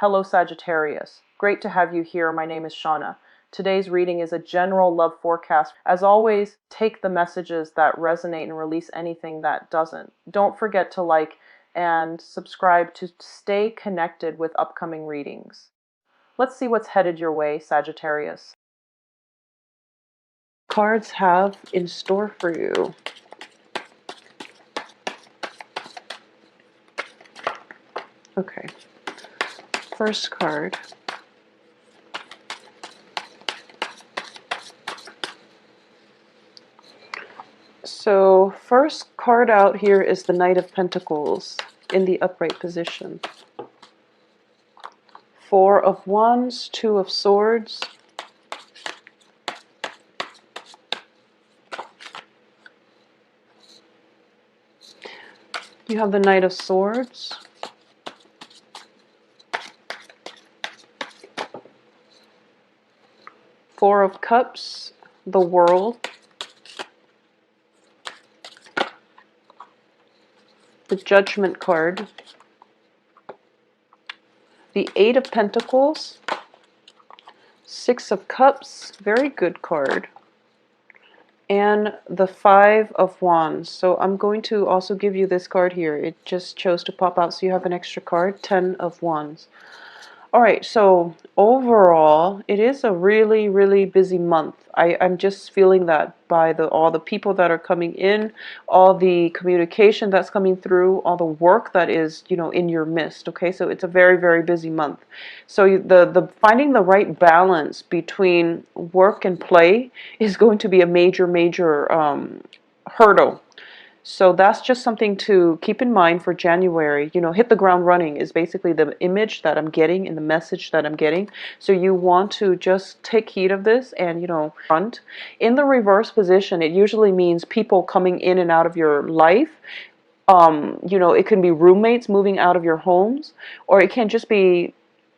Hello Sagittarius. Great to have you here. My name is Shauna. Today's reading is a general love forecast. As always, take the messages that resonate and release anything that doesn't. Don't forget to like and subscribe to stay connected with upcoming readings. Let's see what's headed your way, Sagittarius. Cards have in store for you. Okay. First card. So first card out here is the Knight of Pentacles in the upright position. Four of Wands, Two of Swords. You have the Knight of Swords. Four of Cups, the World. The Judgment card. The Eight of Pentacles. Six of Cups, very good card. And the Five of Wands. So I'm going to also give you this card here. It just chose to pop out, so you have an extra card. 10 of Wands. All right, so overall, it is a really, really busy month. I'm just feeling that by all the people that are coming in, all the communication that's coming through, all the work that is, in your midst. Okay, so it's a very, very busy month. So the finding the right balance between work and play is going to be a major, major hurdle. So that's just something to keep in mind for January. Hit the ground running is basically the image that I'm getting and the message that I'm getting. So you want to just take heed of this and, front. In the reverse position, it usually means people coming in and out of your life. It can be roommates moving out of your homes, or it can just be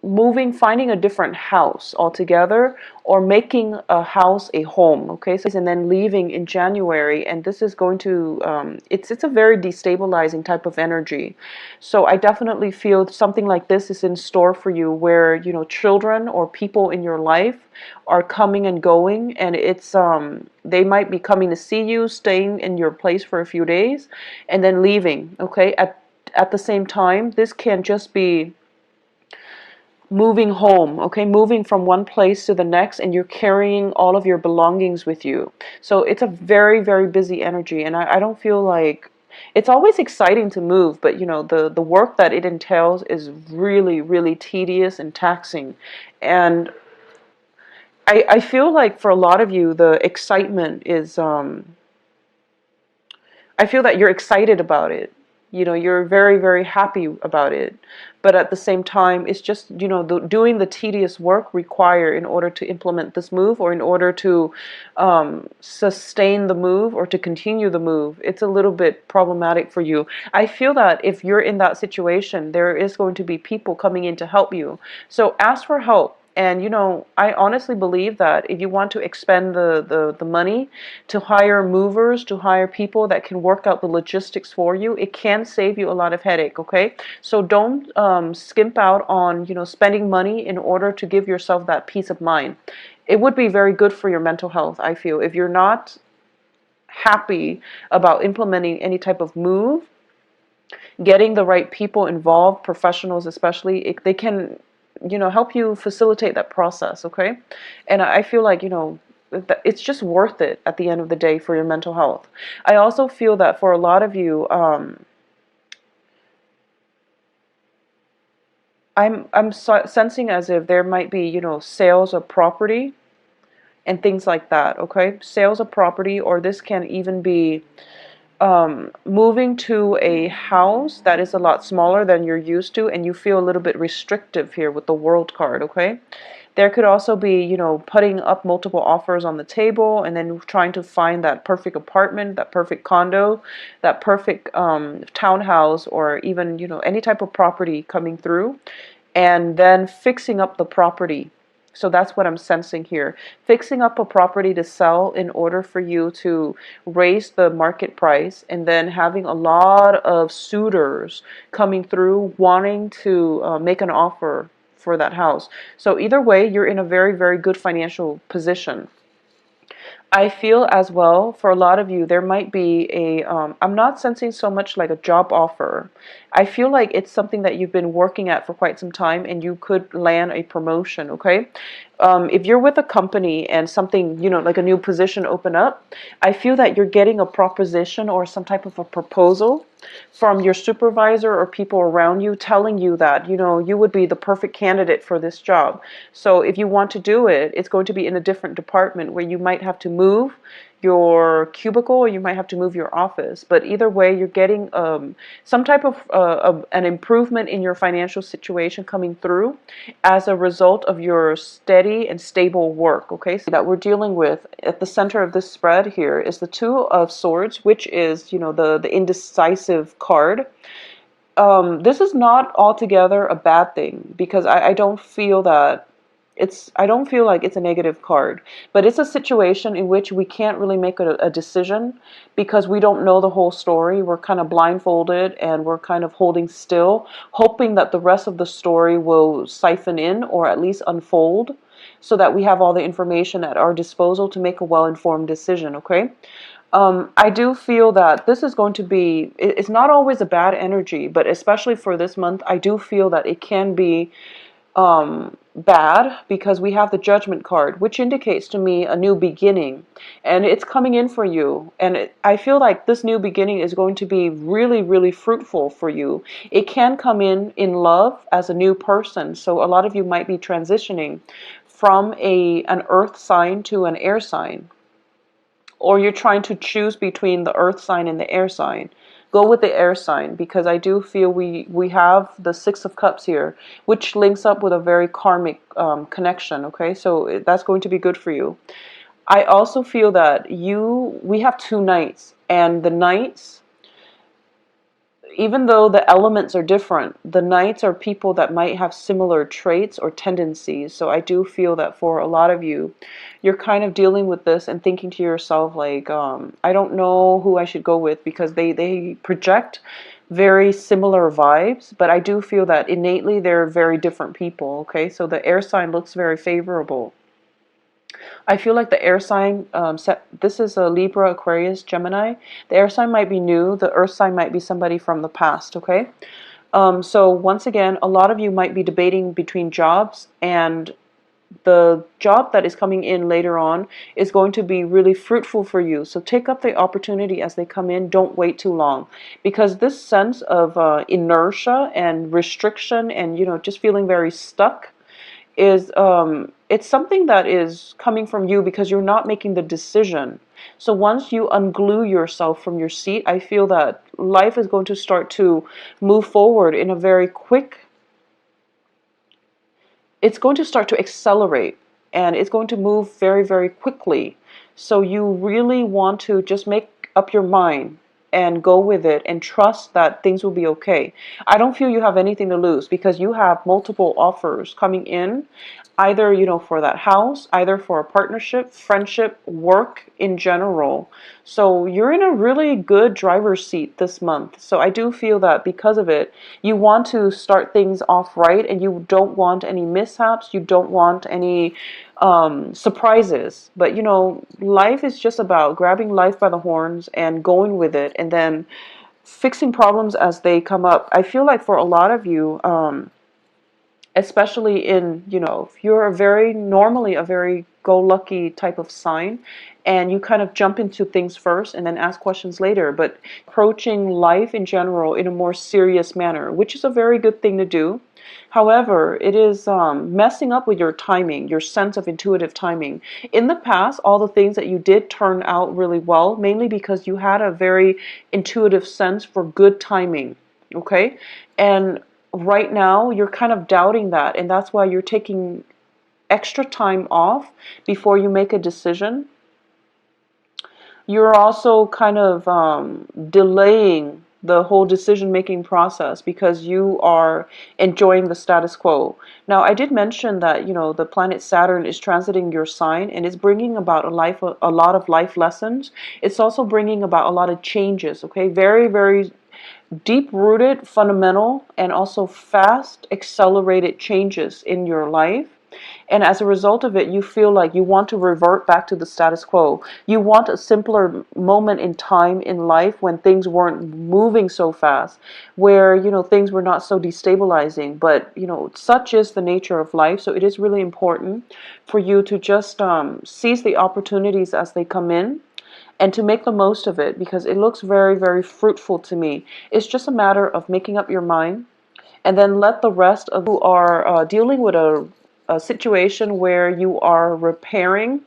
finding a different house altogether, or making a house a home. Okay, so and then leaving in January, and this is going to it's a very destabilizing type of energy. So I definitely feel something like this is in store for you, where children or people in your life are coming and going, and it's they might be coming to see you, staying in your place for a few days, and then leaving. Okay, at the same time, this can just be moving home, okay, moving from one place to the next, and you're carrying all of your belongings with you. So it's a very, very busy energy, and I don't feel like it's always exciting to move, but the work that it entails is really, really tedious and taxing. And I feel like for a lot of you, the excitement is I feel that you're excited about it. You're very, very happy about it. But at the same time, it's just, doing the tedious work required in order to implement this move, or in order to sustain the move, or to continue the move. It's a little bit problematic for you. I feel that if you're in that situation, there is going to be people coming in to help you. So ask for help. And I honestly believe that if you want to expend the money to hire movers, to hire people that can work out the logistics for you, it can save you a lot of headache. Okay, so don't skimp out on spending money in order to give yourself that peace of mind. It would be very good for your mental health, I feel. If you're not happy about implementing any type of move, getting the right people involved, professionals especially, they can help you facilitate that process. Okay, and I feel like it's just worth it at the end of the day for your mental health. I also feel that for a lot of you, I'm sensing as if there might be sales of property and things like that. Okay, sales of property, or this can even be moving to a house that is a lot smaller than you're used to, and you feel a little bit restrictive here with the World card. Okay, there could also be putting up multiple offers on the table, and then trying to find that perfect apartment, that perfect condo, that perfect townhouse, or even any type of property coming through, and then fixing up the property. So that's what I'm sensing here. Fixing up a property to sell in order for you to raise the market price, and then having a lot of suitors coming through wanting to make an offer for that house. So either way, you're in a very, very good financial position. I feel as well, for a lot of you, there might be I'm not sensing so much like a job offer. I feel like it's something that you've been working at for quite some time and you could land a promotion, okay? If you're with a company and something, like a new position open up, I feel that you're getting a proposition or some type of a proposal from your supervisor or people around you telling you that, you would be the perfect candidate for this job. So if you want to do it, it's going to be in a different department where you might have to move your cubicle or you might have to move your office. But either way, you're getting some type of an improvement in your financial situation coming through as a result of your steady and stable work. Okay, so that we're dealing with at the center of this spread here is the Two of Swords, which is, the indecisive card. This is not altogether a bad thing because I don't feel that I don't feel like it's a negative card, but it's a situation in which we can't really make a decision because we don't know the whole story. We're kind of blindfolded and we're kind of holding still, hoping that the rest of the story will siphon in or at least unfold so that we have all the information at our disposal to make a well-informed decision, okay? I do feel that this is going to be, it's not always a bad energy, but especially for this month, I do feel that it can be bad because we have the Judgment card, which indicates to me a new beginning, and it's coming in for you. And I feel like this new beginning is going to be really, really fruitful for you. It can come in love as a new person. So a lot of you might be transitioning from an earth sign to an air sign, or you're trying to choose between the earth sign and the air sign. Go with the air sign because I do feel we have the Six of Cups here, which links up with a very karmic connection, okay? So that's going to be good for you. I also feel that we have two knights, and the knights, even though the elements are different, the knights are people that might have similar traits or tendencies. So I do feel that for a lot of you, you're kind of dealing with this and thinking to yourself, like, I don't know who I should go with because they project very similar vibes, but I do feel that innately they're very different people, okay? So the air sign looks very favorable. I feel like the air sign, this is a Libra, Aquarius, Gemini. The air sign might be new. The earth sign might be somebody from the past, okay? So once again, a lot of you might be debating between jobs, and the job that is coming in later on is going to be really fruitful for you. So take up the opportunity as they come in. Don't wait too long, because this sense of inertia and restriction and, just feeling very stuck is it's something that is coming from you because you're not making the decision. So once you unglue yourself from your seat, I feel that life is going to start to move forward in a very quick, it's going to start to accelerate, and it's going to move very, very quickly. So you really want to just make up your mind and go with it and trust that things will be okay. I don't feel you have anything to lose because you have multiple offers coming in, either, for that house, either for a partnership, friendship, work in general. So you're in a really good driver's seat this month. So I do feel that because of it, you want to start things off right, and you don't want any mishaps. You don't want any surprises. But, life is just about grabbing life by the horns and going with it, and then fixing problems as they come up. I feel like for a lot of you, especially in, if you're normally a very go-lucky type of sign, and you kind of jump into things first and then ask questions later, but approaching life in general in a more serious manner, which is a very good thing to do. However, it is messing up with your timing, your sense of intuitive timing. In the past, all the things that you did turn out really well, mainly because you had a very intuitive sense for good timing, okay? And right now, you're kind of doubting that, and that's why you're taking extra time off before you make a decision. You're also kind of delaying the whole decision-making process because you are enjoying the status quo. Now, I did mention that, the planet Saturn is transiting your sign, and it's bringing about a lot of life lessons. It's also bringing about a lot of changes, okay? Very, very deep-rooted, fundamental, and also fast, accelerated changes in your life. And as a result of it, you feel like you want to revert back to the status quo. You want a simpler moment in time in life when things weren't moving so fast, where, things were not so destabilizing. But, such is the nature of life. So it is really important for you to just seize the opportunities as they come in and to make the most of it, because it looks very, very fruitful to me. It's just a matter of making up your mind, and then let the rest of who are dealing with a situation where you are repairing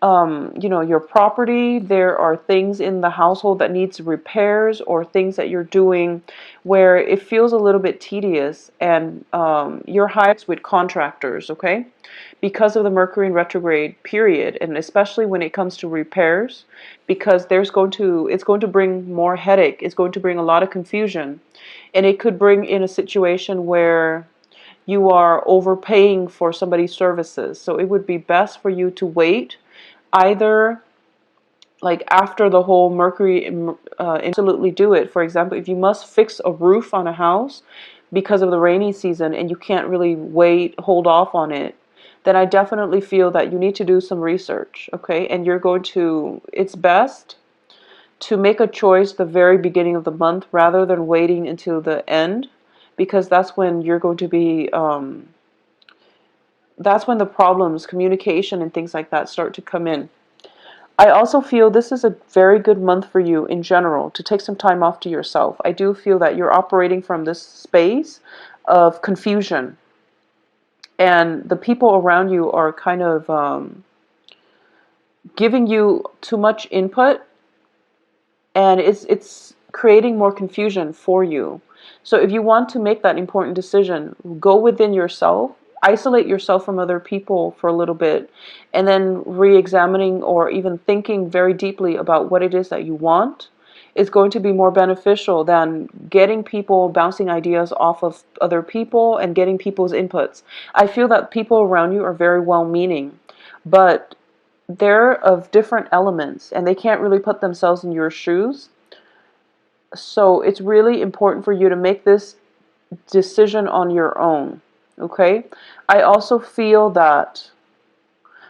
your property. There are things in the household that needs repairs, or things that you're doing where it feels a little bit tedious, and you're hired with contractors, okay? Because of the Mercury in retrograde period, and especially when it comes to repairs, because it's going to bring more headache. It's going to bring a lot of confusion, and it could bring in a situation where you are overpaying for somebody's services. So it would be best for you to wait, either like after the whole Mercury, absolutely do it. For example, if you must fix a roof on a house because of the rainy season and you can't really hold off on it, then I definitely feel that you need to do some research, okay? And it's best to make a choice the very beginning of the month rather than waiting until the end, because that's when you're going to be, that's when the problems, communication and things like that start to come in. I also feel this is a very good month for you in general to take some time off to yourself. I do feel that you're operating from this space of confusion, and the people around you are kind of giving you too much input, and it's creating more confusion for you. So if you want to make that important decision, go within yourself, isolate yourself from other people for a little bit, and then re-examining or even thinking very deeply about what it is that you want is going to be more beneficial than getting people bouncing ideas off of other people and getting people's inputs. I feel that people around you are very well-meaning, but they're of different elements and they can't really put themselves in your shoes. So it's really important for you to make this decision on your own, okay? I also feel that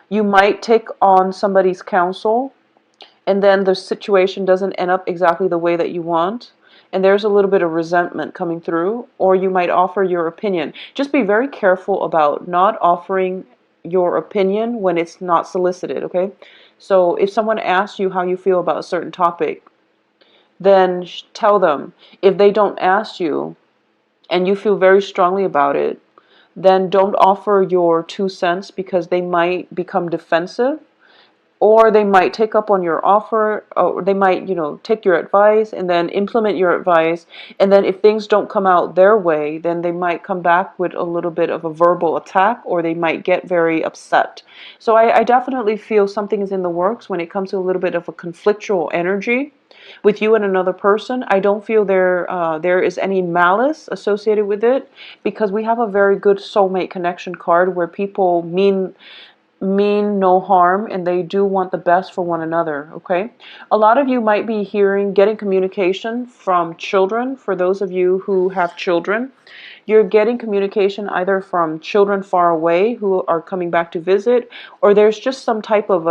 you might take on somebody's counsel and then the situation doesn't end up exactly the way that you want, and there's a little bit of resentment coming through, or you might offer your opinion. Just be very careful about not offering your opinion when it's not solicited, okay? So if someone asks you how you feel about a certain topic, then tell them. If they don't ask you and you feel very strongly about it, then don't offer your 2 cents, because they might become defensive, or they might take up on your offer, or they might, take your advice and then implement your advice. And then if things don't come out their way, then they might come back with a little bit of a verbal attack, or they might get very upset. So I definitely feel something is in the works when it comes to a little bit of a conflictual energy with you and another person. I don't feel there is any malice associated with it, because we have a very good soulmate connection card where people mean no harm and they do want the best for one another, okay? A lot of you might be getting communication from children. For those of you who have children, you're getting communication either from children far away who are coming back to visit, or there's just some type of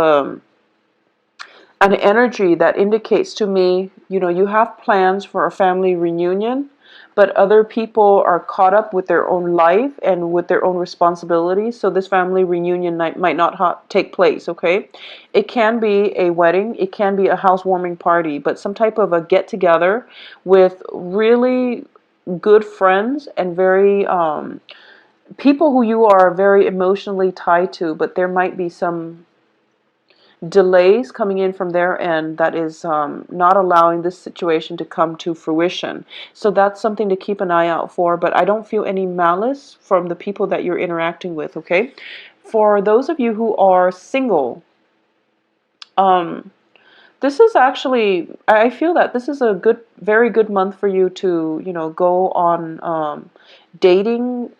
an energy that indicates to me, you have plans for a family reunion, but other people are caught up with their own life and with their own responsibilities, so this family reunion might not take place, okay? It can be a wedding, it can be a housewarming party, but some type of a get-together with really good friends and very people who you are very emotionally tied to, but there might be some delays coming in from their end that is not allowing this situation to come to fruition. So that's something to keep an eye out for, but I don't feel any malice from the people that you're interacting with, okay? For those of you who are single, this is actually, I feel that this is a very good month for you to, go on dating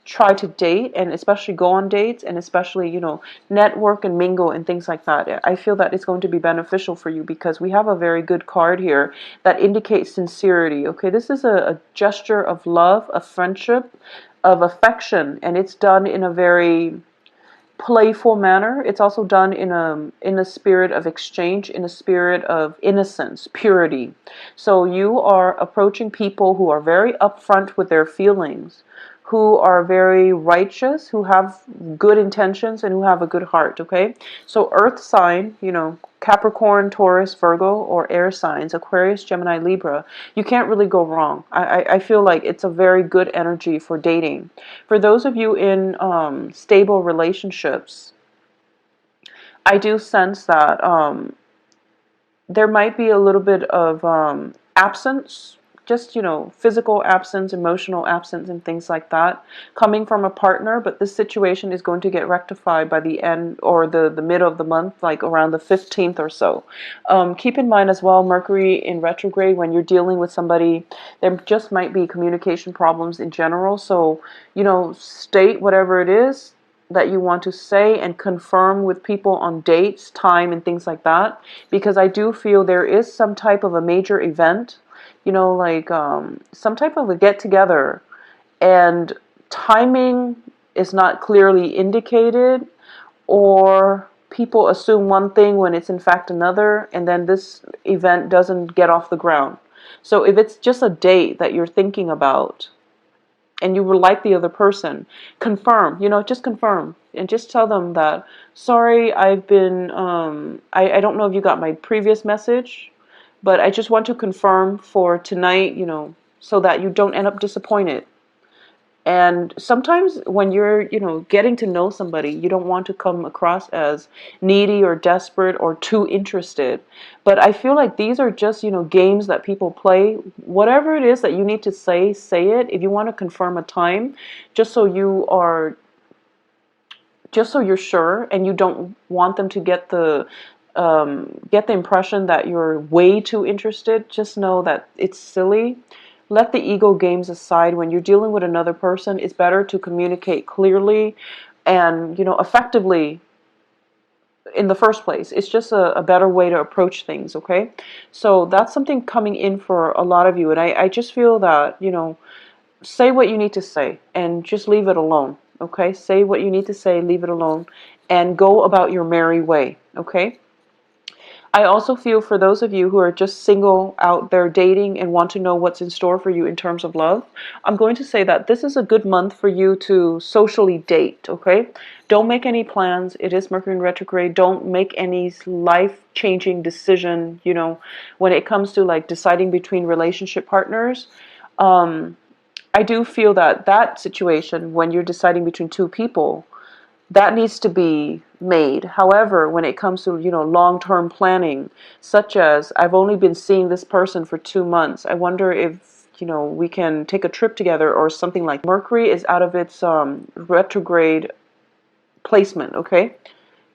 try to date, and especially go on dates, and especially, you know, network and mingle and things like that. I feel that it's going to be beneficial for you because we have a very good card here that indicates sincerity. Okay, this is a gesture of love, of friendship, of affection, and it's done in a very playful manner. It's also done in a spirit of exchange, in a spirit of innocence, purity. So you are approaching people who are very upfront with their feelings, who are very righteous, who have good intentions, and who have a good heart. Okay, so earth sign, you know, Capricorn, Taurus, Virgo, or air signs, Aquarius, Gemini, Libra, you can't really go wrong. I feel like it's a very good energy for dating. For those of you in stable relationships, I do sense that there might be a little bit of absence, just, you know, physical absence, emotional absence, and things like that coming from a partner. But this situation is going to get rectified by the end or the middle of the month, like around the 15th or so. Keep in mind as well, Mercury in retrograde, when you're dealing with somebody, there just might be communication problems in general. So, you know, state whatever it is that you want to say and confirm with people on dates, time, and things like that, because I do feel there is some type of a major event, you know, like some type of a get together, and timing is not clearly indicated, or people assume one thing when it's in fact another, and then this event doesn't get off the ground. So if it's just a date that you're thinking about, and you will like the other person, confirm, you know, just confirm and just tell them that, sorry, I've been, I don't know if you got my previous message, but I just want to confirm for tonight, you know, so that you don't end up disappointed. And sometimes when you're, you know, getting to know somebody, you don't want to come across as needy or desperate or too interested. But I feel like these are just, you know, games that people play. Whatever it is that you need to say, say it. If you want to confirm a time, just so you are, just so you're sure, and you don't want them to get the impression that you're way too interested. Just know that it's silly. Let the ego games aside. When you're dealing with another person, it's better to communicate clearly and, you know, effectively in the first place. It's just a better way to approach things, okay? So that's something coming in for a lot of you. And I just feel that, you know, say what you need to say and just leave it alone, okay? Say what you need to say, leave it alone, and go about your merry way, okay? I also feel for those of you who are just single out there dating and want to know what's in store for you in terms of love, I'm going to say that this is a good month for you to socially date, okay? Don't make any plans. It is Mercury in retrograde. Don't make any life-changing decision, you know, when it comes to like deciding between relationship partners. I do feel that that situation, when you're deciding between two people, that needs to be made. However, when it comes to, you know, long-term planning, such as I've only been seeing this person for 2 months, I wonder if, you know, we can take a trip together or something. Like Mercury is out of its retrograde placement, okay?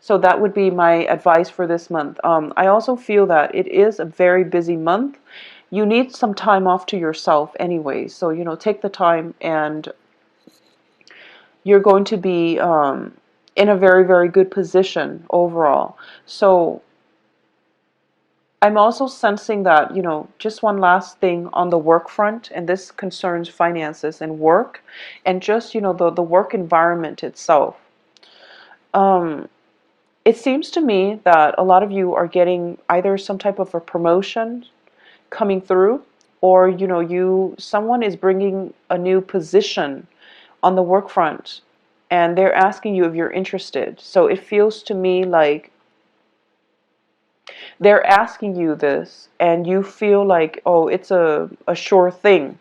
So that would be my advice for this month. I also feel that it is a very busy month. You need some time off to yourself anyway. So, you know, take the time, and you're going to be in a very, very good position overall. So I'm also sensing that, you know, just one last thing on the work front, and this concerns finances and work, and just, you know, the work environment itself. It seems to me that a lot of you are getting either some type of a promotion coming through, or, you know, someone is bringing a new position on the work front, and they're asking you if you're interested. So it feels to me like they're asking you this, and you feel like, oh, it's a sure thing.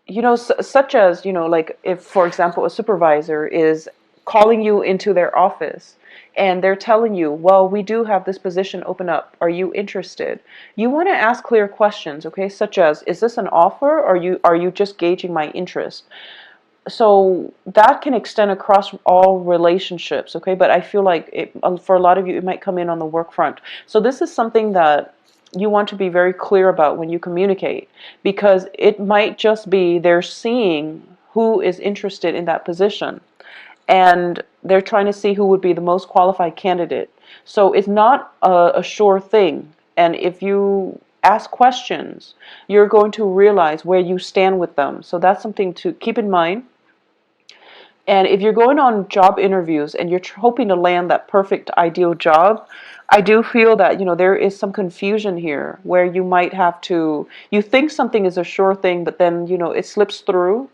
You know, such as, you know, like if, for example, a supervisor is calling you into their office and they're telling you, well, we do have this position open up. Are you interested? You want to ask clear questions, okay? Such as, is this an offer, or are you just gauging my interest? So that can extend across all relationships, okay? But I feel like for a lot of you, it might come in on the work front. So this is something that you want to be very clear about when you communicate, because it might just be they're seeing who is interested in that position. And they're trying to see who would be the most qualified candidate. So it's not a sure thing. And if you ask questions, you're going to realize where you stand with them. So that's something to keep in mind. And if you're going on job interviews and you're hoping to land that perfect ideal job, I do feel that, there is some confusion here where you might have to, you think something is a sure thing, but then, it slips through,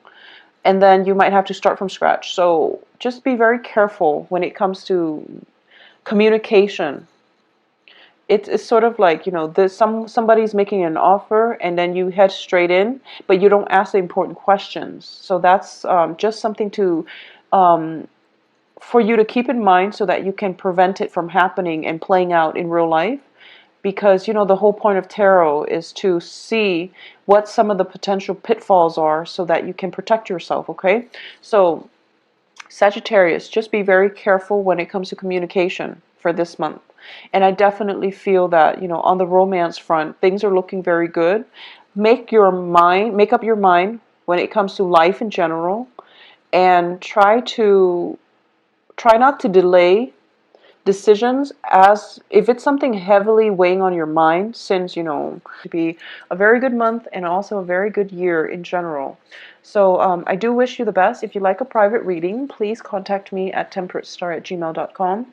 and then you might have to start from scratch. So just be very careful when it comes to communication. It's sort of like, there's somebody's making an offer and then you head straight in, but you don't ask the important questions. So that's just something to for you to keep in mind so that you can prevent it from happening and playing out in real life. Because, the whole point of tarot is to see what some of the potential pitfalls are so that you can protect yourself, okay? So, Sagittarius, just be very careful when it comes to communication for this month. And I definitely feel that, on the romance front, things are looking very good. Make up your mind when it comes to life in general, and try not to delay decisions, as if it's something heavily weighing on your mind, since to be a very good month and also a very good year in general. So I do wish you the best. If you'd like a private reading, please contact me at temperatestar@gmail.com.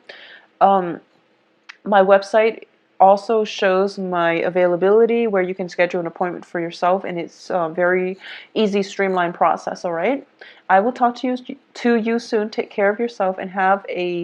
My website also shows my availability where you can schedule an appointment for yourself, and it's a very easy, streamlined process. All right, I will talk to you soon. Take care of yourself and have a